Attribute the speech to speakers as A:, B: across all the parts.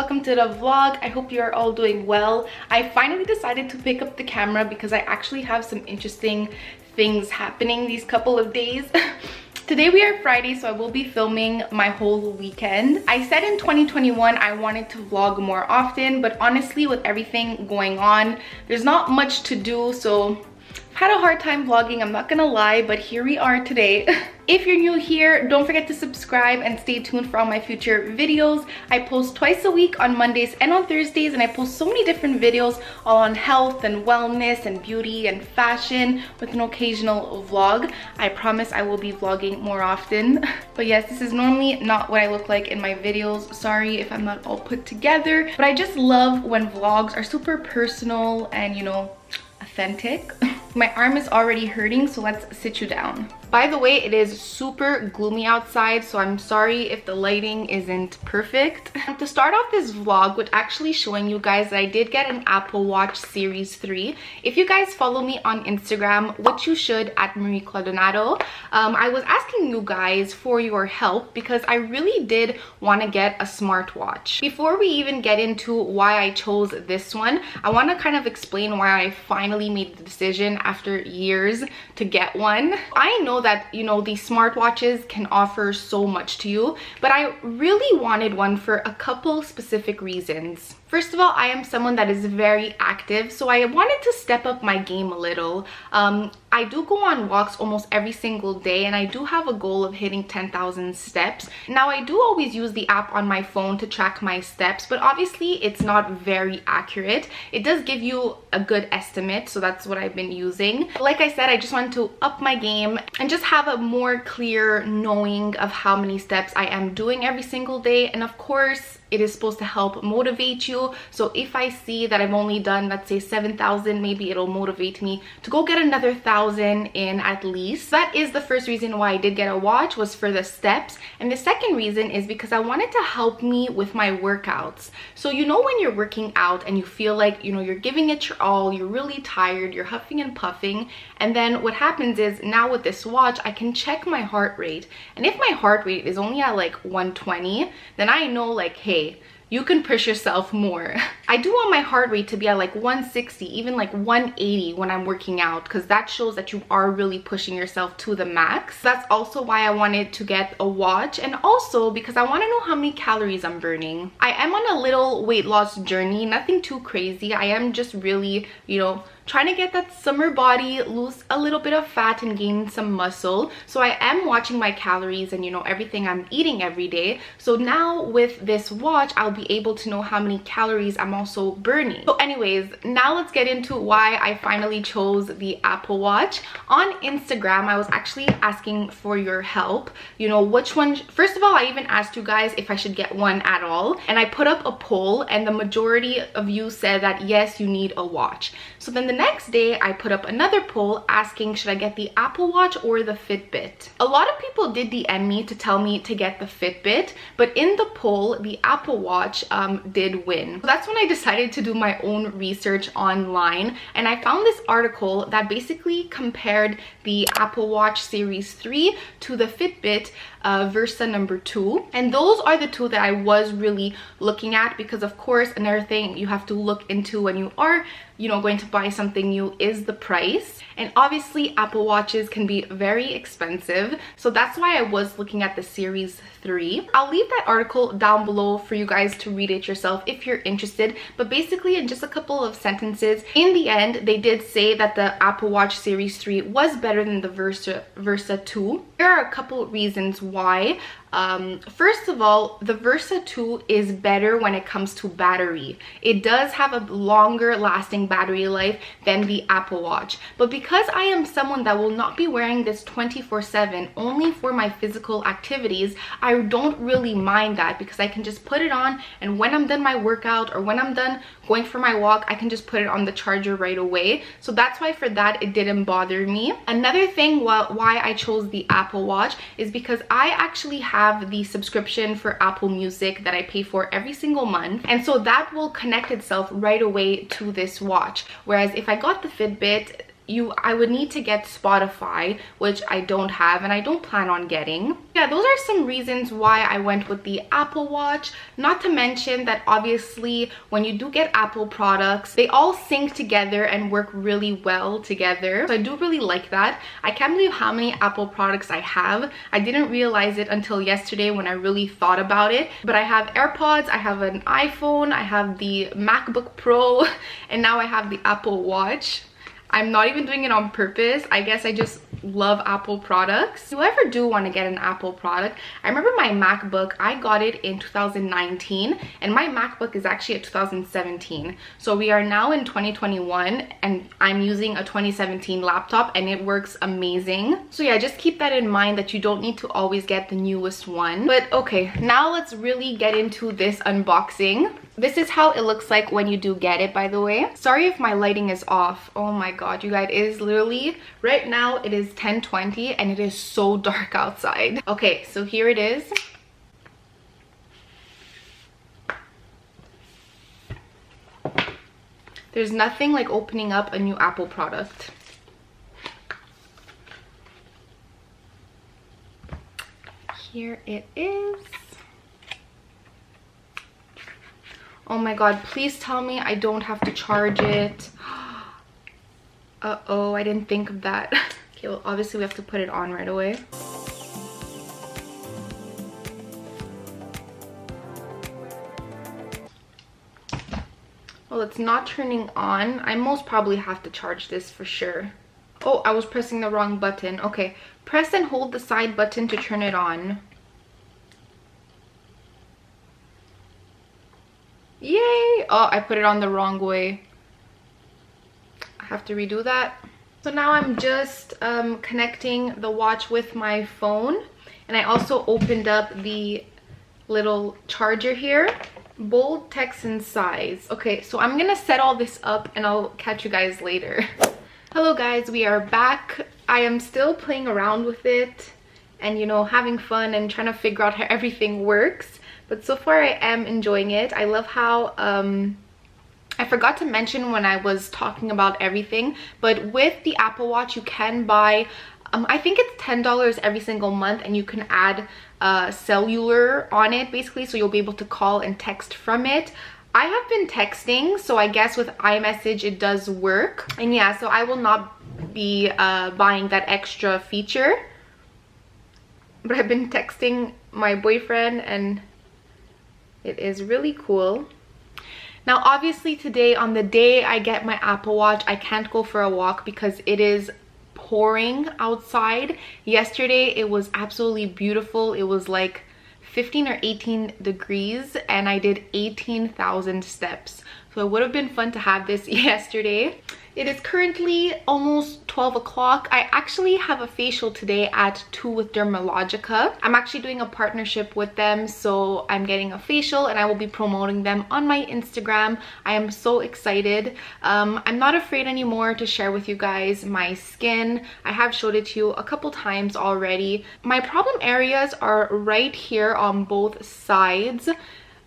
A: welcome to the vlog. I hope you are all doing well. I finally decided to pick up the camera because I actually have some interesting things happening these couple of days. Today we are Friday, so I will be filming my whole weekend. I said in 2021 I wanted to vlog more often, but honestly with everything going on, there's not much to do, so I've had a hard time vlogging, I'm not gonna lie, but here we are today. If you're new here, don't forget to subscribe and stay tuned for all my future videos. I post twice a week on Mondays and on Thursdays, and I post so many different videos all on health and wellness and beauty and fashion with an occasional vlog. I promise I will be vlogging more often. But yes, this is normally not what I look like in my videos. Sorry if I'm not all put together, but I just love when vlogs are super personal and, you know, authentic. My arm is already hurting, so let's sit you down. By the way, it is super gloomy outside, so I'm sorry if the lighting isn't perfect. To start off this vlog with actually showing you guys that I did get an Apple Watch Series 3. If you guys follow me on Instagram, which you should, at Marie Clodonato, I was asking you guys for your help because I really did want to get a smartwatch. Before we even get into why I chose this one, I want to kind of explain why I finally made the decision after years to get one. I know that, you know, these smartwatches can offer so much to you, but I really wanted one for a couple specific reasons. First of all, I am someone that is very active, so I wanted to step up my game a little. I do go on walks almost every single day, and I do have a goal of hitting 10,000 steps. Now, I do always use the app on my phone to track my steps, but obviously it's not very accurate. It does give you a good estimate, so that's what I've been using. Like I said, I just wanted to up my game and just have a more clear knowing of how many steps I am doing every single day. And of course, it is supposed to help motivate you. So if I see that I've only done, let's say 7,000, maybe it'll motivate me to go get another 1,000 in at least. That is the first reason why I did get a watch, was for the steps. And the second reason is because I wanted to help me with my workouts. So you know when you're working out and you feel like, you know, you're giving it your all, you're really tired, you're huffing and puffing, and then what happens is now with this watch I can check my heart rate, and if my heart rate is only at like 120, then I know like, hey, you can push yourself more. I do want my heart rate to be at like 160, even like 180 when I'm working out, because that shows that you are really pushing yourself to the max. That's also why I wanted to get a watch, and also because I want to know how many calories I'm burning. I am on a little weight loss journey, nothing too crazy. I am just really, you know, trying to get that summer body, lose a little bit of fat and gain some muscle. So I am watching my calories and, you know, everything I'm eating every day. So now with this watch, I'll be able to know how many calories I'm also burning. So anyways, now let's get into why I finally chose the Apple Watch. On Instagram, I was actually asking for your help. You know, which one, first of all, I even asked you guys if I should get one at all. And I put up a poll, and the majority of you said that yes, you need a watch. So then the next day I put up another poll asking, should I get the Apple Watch or the Fitbit? A lot of people did DM me to tell me to get the Fitbit, but in the poll the Apple Watch did win. So that's when I decided to do my own research online, and I found this article that basically compared the Apple Watch Series 3 to the Fitbit Versa number 2, and those are the two that I was really looking at, because of course another thing you have to look into when you are, you know, going to buy something new is the price. And obviously Apple Watches can be very expensive, so that's why I was looking at the Series 3. I'll leave that article down below for you guys to read it yourself if you're interested, but basically in just a couple of sentences, in the end they did say that the Apple Watch Series 3 was better than the Versa 2. There are a couple reasons why. First of all, the Versa 2 is better when it comes to battery. It does have a longer lasting battery life than the Apple Watch, but because I am someone that will not be wearing this 24/7, only for my physical activities, I don't really mind that, because I can just put it on, and when I'm done my workout or when I'm done going for my walk, I can just put it on the charger right away. So that's why for that it didn't bother me. Another thing why I chose the Apple Watch is because I actually have the subscription for Apple Music that I pay for every single month, and so that will connect itself right away to this watch. Whereas if I got the Fitbit, I would need to get Spotify, which I don't have and I don't plan on getting. Yeah, those are some reasons why I went with the Apple Watch. Not to mention that obviously when you do get Apple products, they all sync together and work really well together. So I do really like that. I can't believe how many Apple products I have. I didn't realize it until yesterday when I really thought about it. But I have AirPods, I have an iPhone, I have the MacBook Pro, and now I have the Apple Watch. I'm not even doing it on purpose. I guess I just love Apple products. If you ever do want to get an Apple product, I remember my MacBook, I got it in 2019 and my MacBook is actually a 2017. So we are now in 2021 and I'm using a 2017 laptop and it works amazing. So yeah, just keep that in mind that you don't need to always get the newest one. But okay, now let's really get into this unboxing. This is how it looks like when you do get it, by the way. Sorry if my lighting is off. Oh my god, you guys, it is literally, right now it is 10:20 and it is so dark outside. Okay, so here it is. There's nothing like opening up a new Apple product. Here it is. Oh my god, please tell me I don't have to charge it. Uh-oh, I didn't think of that. Okay, well, obviously we have to put it on right away. Well, it's not turning on. I most probably have to charge this for sure. Oh, I was pressing the wrong button. Okay, press and hold the side button to turn it on. Yay! Oh, I put it on the wrong way. I have to redo that. So now I'm just connecting the watch with my phone. And I also opened up the little charger here. Bold, text, and size. Okay, so I'm gonna set all this up and I'll catch you guys later. Hello guys, we are back. I am still playing around with it and, you know, having fun and trying to figure out how everything works. But so far I am enjoying it. I love how I forgot to mention when I was talking about everything, but with the Apple Watch you can buy I think it's $10 every single month and you can add cellular on it basically, so you'll be able to call and text from it. I have been texting, so I guess with iMessage it does work. And yeah, so I will not be buying that extra feature, but I've been texting my boyfriend and it is really cool. Now obviously today, on the day I get my Apple Watch, I can't go for a walk because it is pouring outside. Yesterday it was absolutely beautiful. It was like 15 or 18 degrees and I did 18,000 steps. So it would have been fun to have this yesterday. It is currently almost 12 o'clock. I actually have a facial today at 2 with Dermalogica. I'm actually doing a partnership with them, so I'm getting a facial and I will be promoting them on my Instagram. I am so excited. I'm not afraid anymore to share with you guys my skin. I have showed it to you a couple times already. My problem areas are right here on both sides.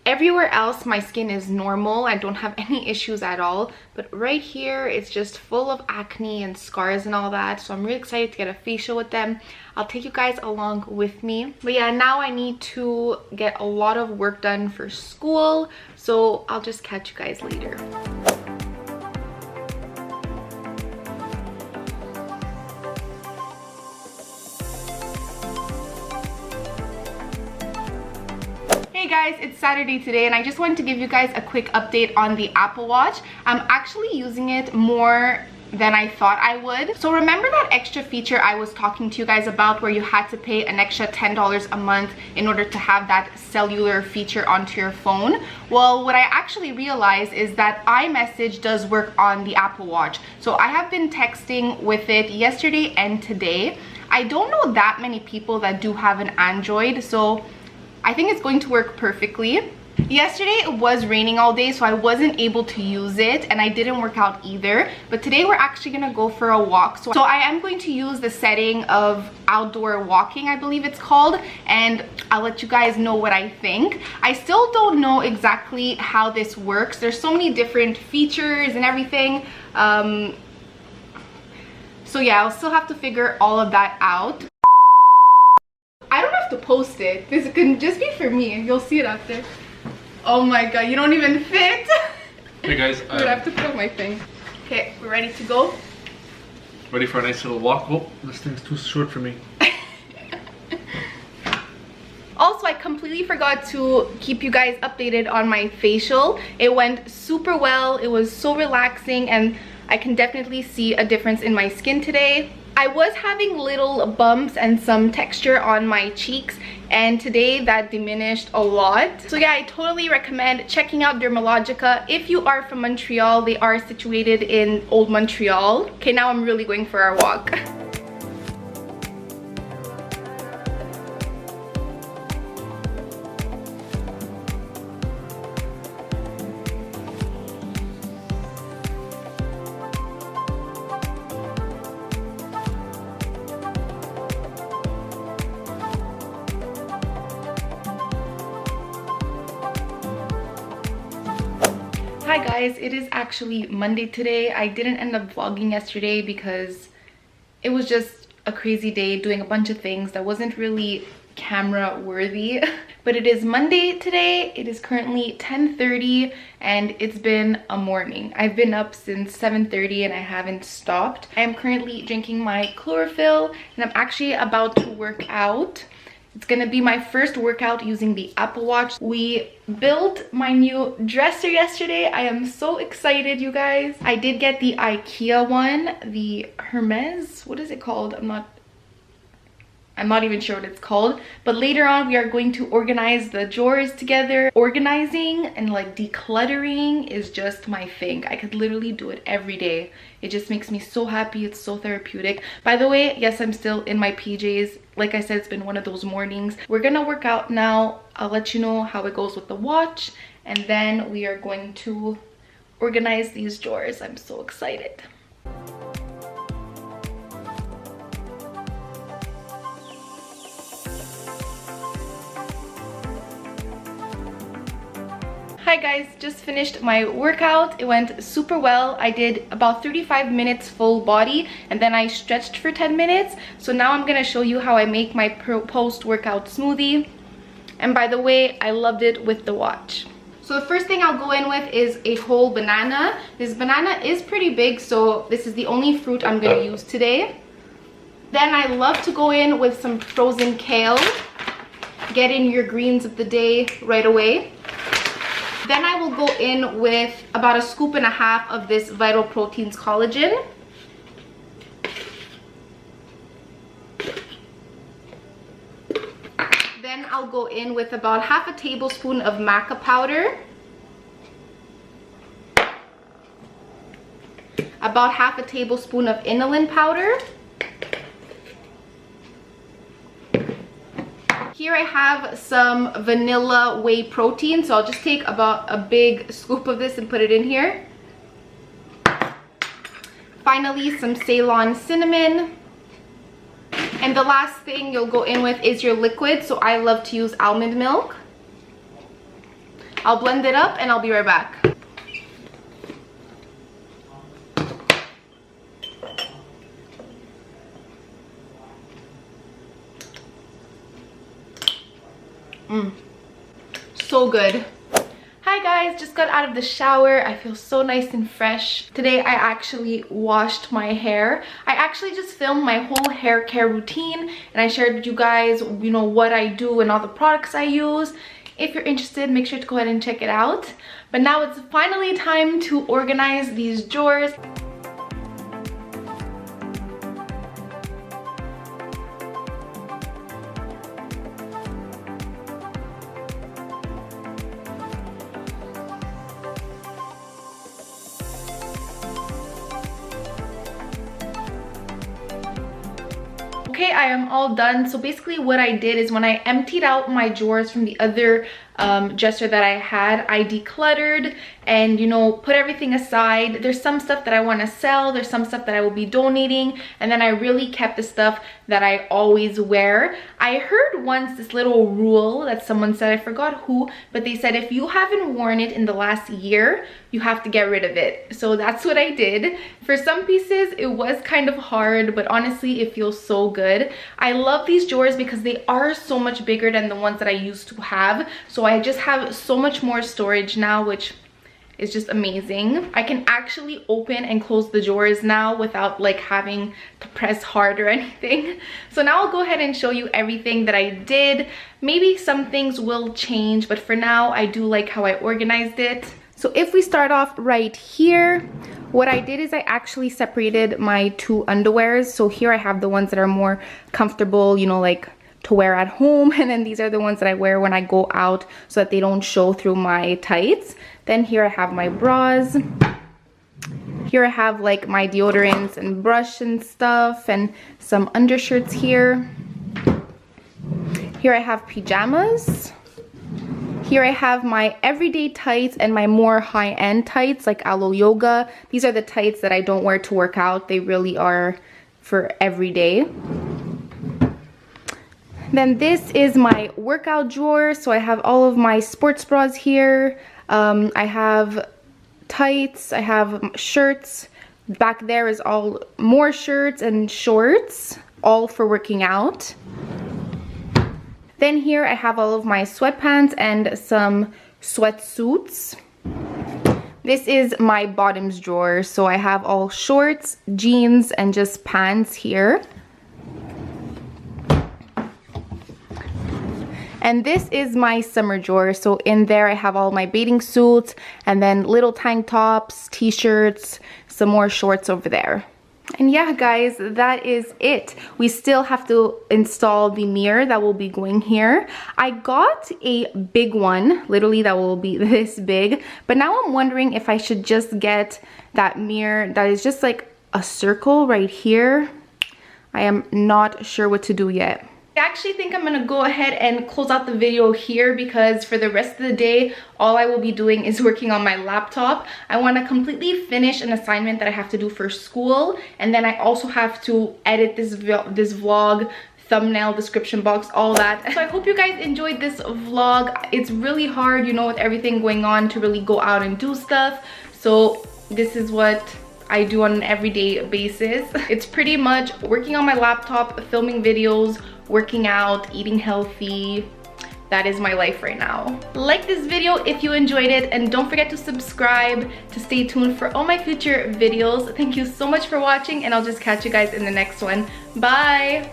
A: Everywhere else my skin is normal. I don't have any issues at all, but right here it's just full of acne and scars and all that. So I'm really excited to get a facial with them. I'll take you guys along with me. But yeah, now I need to get a lot of work done for school, so I'll just catch you guys later. Hey guys, it's Saturday today and I just wanted to give you guys a quick update on the Apple Watch. I'm actually using it more than I thought I would. So remember that extra feature I was talking to you guys about where you had to pay an extra $10 a month in order to have that cellular feature onto your phone? Well, what I actually realized is that iMessage does work on the Apple Watch. So I have been texting with it yesterday and today. I don't know that many people that do have an Android, so I think it's going to work perfectly. Yesterday it was raining all day, so I wasn't able to use it and I didn't work out either. But today we're actually gonna go for a walk. So I am going to use the setting of outdoor walking, I believe it's called, and I'll let you guys know what I think. I still don't know exactly how this works. There's so many different features and everything. So yeah, I'll still have to figure all of that out. I don't have to post it. This can just be for me. You'll see it after. Oh my god, you don't even fit.
B: Hey guys,
A: I'm gonna have to put up my thing. Okay, we're ready to go.
B: Ready for a nice little walk. Oh, this thing's too short for me.
A: Also, I completely forgot to keep you guys updated on my facial. It went super well. It was so relaxing and I can definitely see a difference in my skin today. I was having little bumps and some texture on my cheeks, and today that diminished a lot. So yeah, I totally recommend checking out Dermalogica if you are from Montreal. They are situated in Old Montreal. Okay, now I'm really going for our walk. Hi guys, it is actually Monday today. I didn't end up vlogging yesterday because it was just a crazy day doing a bunch of things that wasn't really camera worthy. But it is Monday today. It is currently 10:30 and it's been a morning. I've been up since 7:30 and I haven't stopped. I am currently drinking my chlorophyll and I'm actually about to work out. It's gonna be my first workout using the Apple Watch. We built my new dresser yesterday. I am so excited, you guys. I did get the IKEA one, the Hermes. What is it called? I'm not even sure what it's called. But later on, we are going to organize the drawers together. Organizing and like decluttering is just my thing. I could literally do it every day. It just makes me so happy. It's so therapeutic. By the way, yes, I'm still in my PJs. Like I said, it's been one of those mornings. We're gonna work out now. I'll let you know how it goes with the watch. And then we are going to organize these drawers. I'm so excited. Hi guys, just finished my workout. It went super well. I did about 35 minutes full body and then I stretched for 10 minutes. So now I'm gonna show you how I make my post-workout smoothie. And by the way, I loved it with the watch. So the first thing I'll go in with is a whole banana. This banana is pretty big, so this is the only fruit I'm gonna use today. Then I love to go in with some frozen kale. Get in your greens of the day right away. Then I will go in with about 1.5 scoops of this Vital Proteins collagen. Then I'll go in with about 1/2 tablespoon of maca powder. About 1/2 tablespoon of inulin powder. Here I have some vanilla whey protein, so I'll just take about a big scoop of this and put it in here. Finally, some Ceylon cinnamon. And the last thing you'll go in with is your liquid, so I love to use almond milk. I'll blend it up and I'll be right back. So good. Hi guys, just got out of the shower. I feel so nice and fresh. Today I actually washed my hair. I actually just filmed my whole hair care routine and I shared with you guys, you know, what I do and all the products I use. If you're interested, make sure to go ahead and check it out. But now it's finally time to organize these drawers. Okay, I am all done. So basically what I did is when I emptied out my drawers from the other dresser that I had. I decluttered and, you know, put everything aside. There's some stuff that I want to sell, there's some stuff that I will be donating, and then I really kept the stuff that I always wear. I heard once this little rule that someone said, I forgot who, but they said if you haven't worn it in the last year, you have to get rid of it. So that's what I did. For some pieces it was kind of hard, but honestly it feels so good. I love these drawers because they are so much bigger than the ones that I used to have, so I just have so much more storage now, which is just amazing. I can actually open and close the drawers now without like having to press hard or anything. So now I'll go ahead and show you everything that I did. Maybe some things will change, but for now I do like how I organized it. So if we start off right here, what I did is I actually separated my two underwears. So here I have the ones that are more comfortable, you know, like to wear at home, and then these are the ones that I wear when I go out so that they don't show through my tights. Then here I have my bras. Here I have like my deodorants and brush and stuff, and some undershirts here. Here I have pajamas. Here I have my everyday tights and my more high-end tights like Aloe Yoga. These are the tights that I don't wear to work out. They really are for every day. Then this is my workout drawer. So I have all of my sports bras here. I have tights, I have shirts. Back there is all more shirts and shorts, all for working out. Then here I have all of my sweatpants and some sweatsuits. This is my bottoms drawer. So I have all shorts, jeans, and just pants here. And this is my summer drawer. So in there I have all my bathing suits and then little tank tops, t-shirts, some more shorts over there. And yeah, guys, that is it. We still have to install the mirror that will be going here. I got a big one, literally that will be this big. But now I'm wondering if I should just get that mirror that is just like a circle right here. I am not sure what to do yet. I actually think I'm gonna go ahead and close out the video here because for the rest of the day, all I will be doing is working on my laptop. I want to completely finish an assignment that I have to do for school, and then I also have to edit this vlog, thumbnail, description box, all that. So I hope you guys enjoyed this vlog. It's really hard, you know, with everything going on to really go out and do stuff. So this is what I do on an everyday basis. It's pretty much working on my laptop, filming videos, working out, eating healthy. That is my life right now. Like this video if you enjoyed it, and don't forget to subscribe to stay tuned for all my future videos. Thank you so much for watching, and I'll just catch you guys in the next one. Bye!